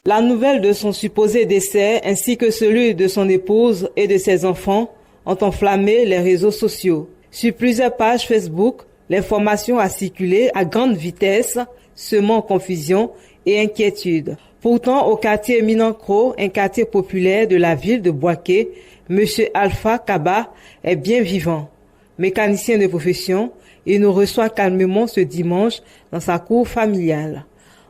La nouvelle de son supposé décès ainsi que celui de son épouse et de ses enfants ont enflammé les réseaux sociaux. Sur plusieurs pages Facebook, l'information a circulé à grande vitesse, semant confusion et inquiétude. Pourtant, au quartier Minankro, un quartier populaire de la ville de Bouaké, M. Alpha Kaba est bien vivant. Mécanicien de profession, il nous reçoit calmement ce dimanche dans sa cour familiale.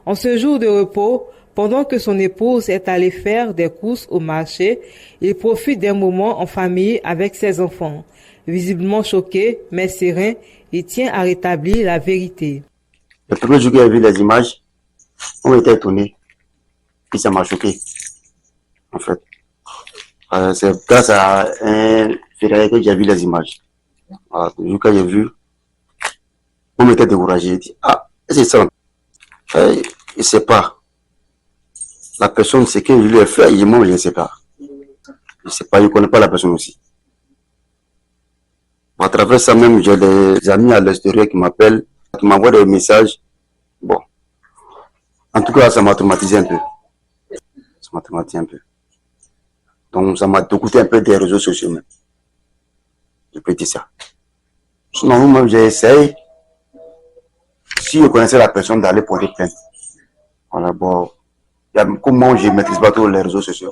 En ce jour de repos, pendant que son épouse est allée faire des courses au marché, il profite d'un moment en famille avec ses enfants. Visiblement choqué, mais serein, il tient à rétablir la vérité. Le premier jour que j'ai vu les images, on était étonnés. Puis ça m'a choqué, en fait. C'est grâce à un fédéral que j'ai vu les images. Voilà, le jour que j'ai vu, on m'était découragé. J'ai dit, ah, c'est ça. Il ne sait pas. La personne, c'est que je lui ai fait, et moi, je ne sais pas. Je ne sais pas, je ne connais pas la personne aussi. À travers ça même, j'ai des amis à l'extérieur qui m'appellent, qui m'envoient des messages. Bon. En tout cas, ça m'a traumatisé un peu. Ça m'a traumatisé un peu. Donc, ça m'a dégoûté un peu des réseaux sociaux même. Je peux dire ça. Sinon, moi-même, j'ai essayé, si je connaissais la personne, d'aller porter plainte. Voilà, bon. Comme moi, je ne maîtrise pas tous les réseaux sociaux.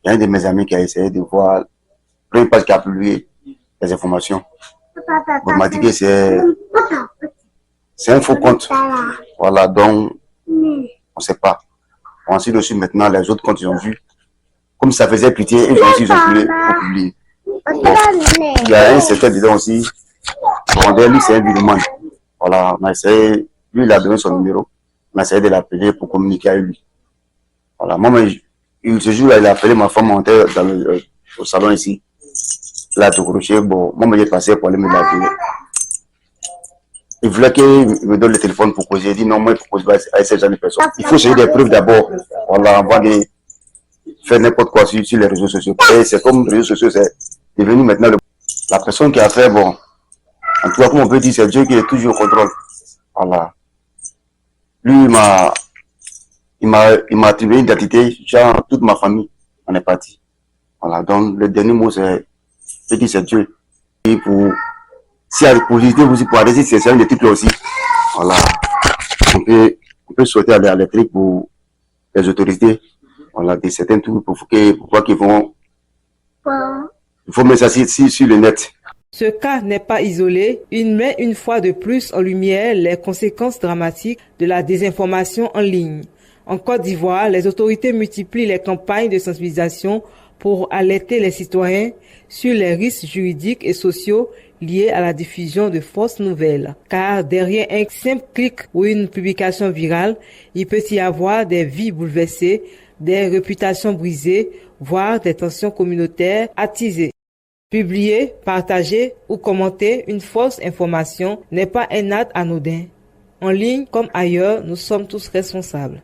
Il y a un de mes amis qui a essayé de voir, une page qui a publié les informations. Bon, il m'a dit que c'est un faux compte. Voilà, donc, on ne sait pas. Ensuite aussi, maintenant, les autres comptes, ils ont vu. Comme ça faisait pitié, ils ont publié. Bon, il y a un certain dedans aussi. Bon, lui, c'est un vidéoman. Voilà, on a essayé, lui, il a donné son numéro. On a essayé de l'appeler pour communiquer avec lui. Voilà, moi, ce jour-là, il a appelé ma femme, on était au salon ici. Il a tout croché. Bon, moi, j'ai passé pour aller me l'appeler. Il voulait qu'il me donne le téléphone pour causer. J'ai dit non, moi, il faut causer avec ces gens de personnes. Il faut chercher des preuves d'abord. Voilà, avant de faire n'importe quoi sur les réseaux sociaux. Et c'est comme les réseaux sociaux, c'est devenu maintenant la personne qui a fait, bon, en tout cas, comme on peut dire, c'est Dieu qui est toujours au contrôle. Voilà. Lui, il m'a attribué une identité, genre, toute ma famille, on est parti. Voilà, donc, le dernier mot, c'est Dieu. Et s'il y a des possibilités aussi pour arrêter, c'est un des trucs là aussi. Voilà. On peut souhaiter aller à l'électrique pour les autorités. Voilà, des certains trucs pour voir qu'ils vont. Il faut mettre ça sur le net. Ce cas n'est pas isolé. Il met une fois de plus en lumière les conséquences dramatiques de la désinformation en ligne. En Côte d'Ivoire, les autorités multiplient les campagnes de sensibilisation pour alerter les citoyens sur les risques juridiques et sociaux liés à la diffusion de fausses nouvelles. Car derrière un simple clic ou une publication virale, il peut y avoir des vies bouleversées, des réputations brisées, voire des tensions communautaires attisées. Publier, partager ou commenter une fausse information n'est pas un acte anodin. En ligne comme ailleurs, nous sommes tous responsables.